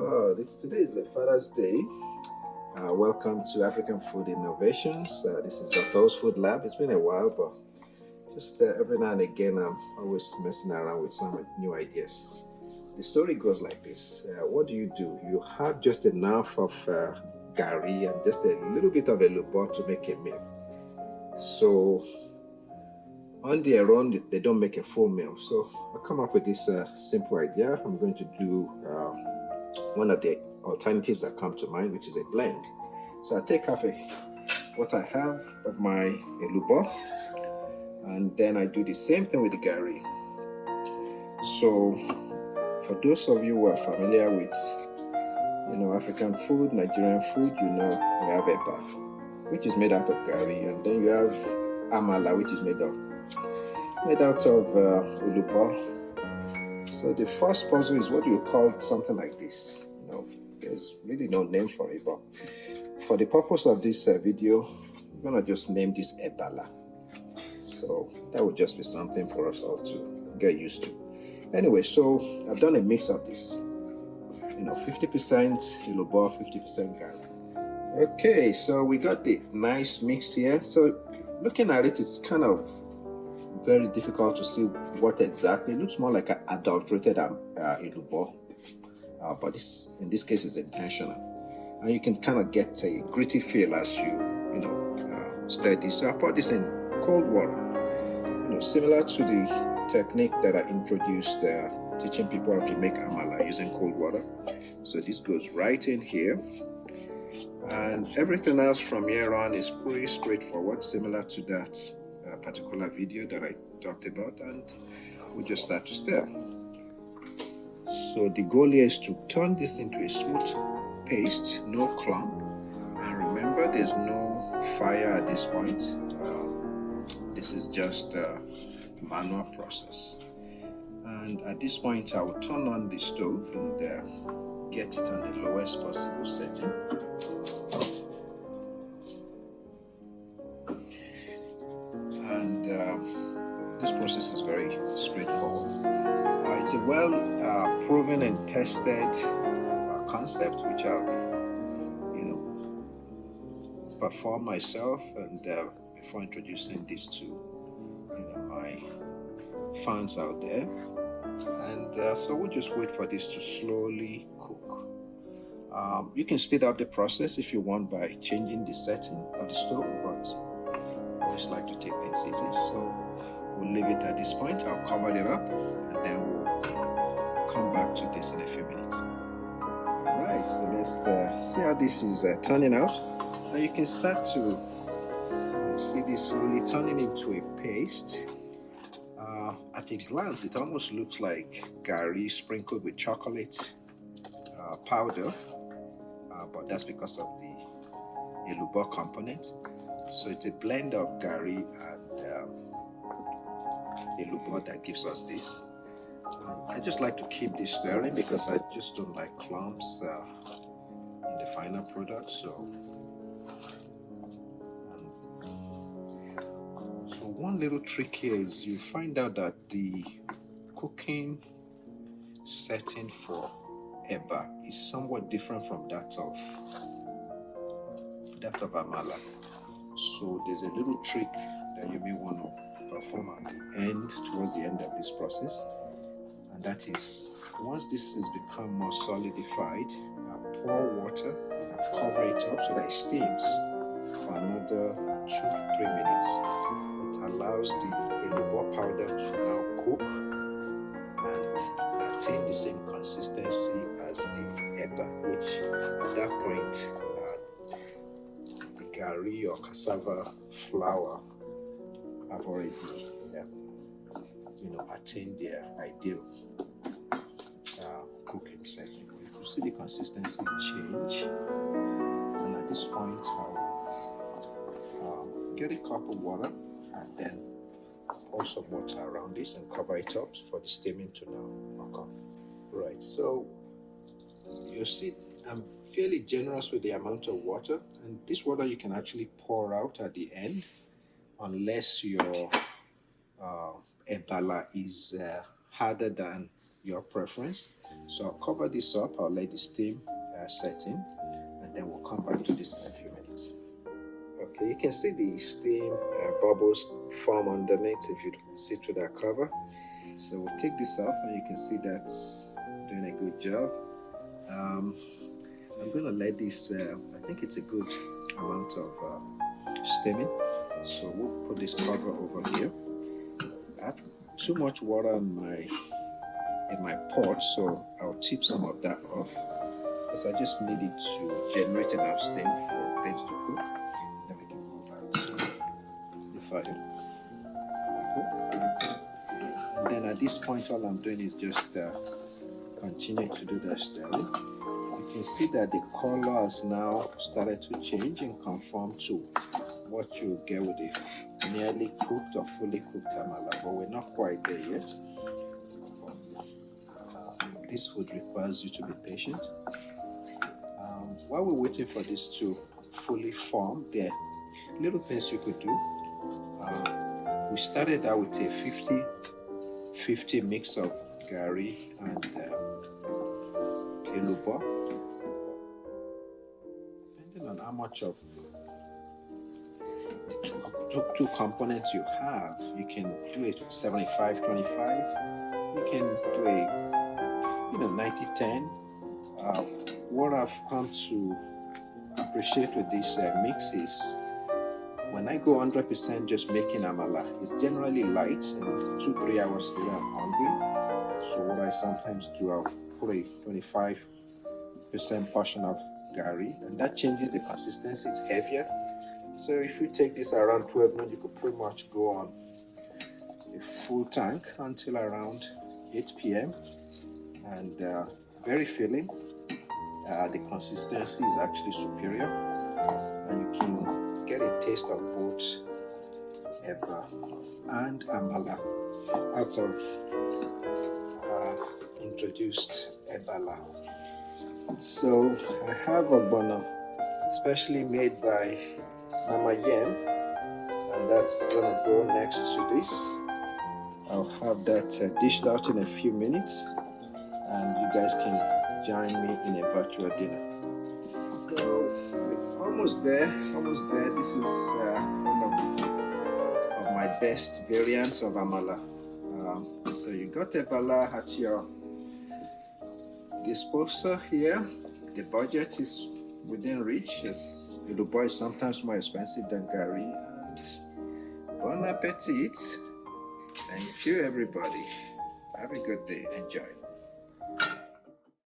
Today is a Father's Day. Welcome to African Food Innovations. This is Dr. O's Food Lab. It's been a while, but just every now and again, I'm always messing around with some new ideas. The story goes like this. What do? You have just enough of gari and just a little bit of a lubot to make a meal. So on their own, they don't make a full meal. So I come up with this simple idea. I'm going to do one of the alternatives that come to mind, which is a blend. So I take half what I have of my elubo, and then I do the same thing with the gari. So for those of you who are familiar with African food, Nigerian food, we have Ebala, which is made out of gari, and then you have Amala, which is made out of ulubo. So the first puzzle is, what do you call something like this? There's really no name for it, but for the purpose of this video, I'm gonna just name this Ebala. So that would just be something for us all to get used to. Anyway, so I've done a mix of this. 50% ulubo, 50% gari. Okay, so we got the nice mix here. So looking at it, it's kind of very difficult to see what exactly. It looks more like an adulterated ulubo, but in this case is intentional, and you can kind of get a gritty feel as you stir this. So I put this in cold water, similar to the technique that I introduced teaching people how to make amala using cold water. So this goes right in here, and everything else from here on is pretty straightforward, similar to that particular video that I talked about, and we just start to stir. So the goal here is to turn this into a smooth paste, no clump, and remember there's no fire at this point. This is just a manual process, and at this point I will turn on the stove and get it on the lowest possible setting. And this process is very straightforward. It's a well proven and tested concept, which I've performed myself, and before introducing this to my fans out there. And so we'll just wait for this to slowly cook. You can speed up the process if you want by changing the setting of the stove, but I always like to take things easy, so we'll leave it at this point. I'll cover it up, and then we'll come back to this in a few minutes. Alright, so let's see how this is turning out. Now you can start to see this slowly turning into a paste. At a glance, it almost looks like gari sprinkled with chocolate powder, but that's because of the elubo component. So it's a blend of gari and elubo that gives us this. I just like to keep this stirring because I just don't like clumps in the final product. So one little trick here is you find out that the cooking setting for Eba is somewhat different from that of Amala. So there's a little trick that you may want to perform at the end, towards the end of this process, and that is, once this has become more solidified, pour water and cover it up so that it steams for another 2 to 3 minutes. It allows the elubo powder to now cook and attain the same consistency as the Eba, which at that point the gari or cassava flour have already attained their ideal cooking setting. You can see the consistency change, and at this point I'll get a cup of water and then pour some water around this and cover it up for the steaming to now occur. Right, so you see I'm fairly generous with the amount of water, and this water you can actually pour out at the end unless your Ebala is harder than your preference. So I'll cover this up, I'll let the steam set in, and then we'll come back to this in a few minutes. Okay, you can see the steam bubbles form underneath if you see through that cover. So we'll take this off, and you can see that's doing a good job. I'm going to let this, I think it's a good amount of steaming. So we'll put this cover over here. I have too much water in my pot, so I'll tip some of that off because I just need it to generate enough steam for things to cook. Then we can go back to the fire. And then at this point, all I'm doing is just continue to do the stirring. You can see that the color has now started to change and conform to what you get with a nearly cooked or fully cooked amala, but we're not quite there yet. This food requires you to be patient. While we're waiting for this to fully form, there are little things you could do. We started out with a 50-50 mix of gari and elubo. Depending on how much of two components you have, you can do it 75-25. You can do a 90-10. What I've come to appreciate with this mix is when I go 100% just making amala, it's generally light, and 2-3 hours later I'm hungry. So what I sometimes do, I'll put a 25% portion of gari, and that changes the consistency, it's heavier. So if you take this around 12 noon, you could pretty much go on a full tank until around 8 p.m. and very filling. The consistency is actually superior, and you can get a taste of both Ebala and Amala out of introduced Ebala. So I have a bono specially made by Mama Yem, and that's gonna go next to this. I'll have that dished out in a few minutes, and you guys can join me in a virtual dinner. So we're almost there. This is one of my best variants of amala. So you got Ebala at your disposal here. The budget is within reach. As elubo is sometimes more expensive than gari. And bon appetit. Thank you, everybody. Have a good day. Enjoy.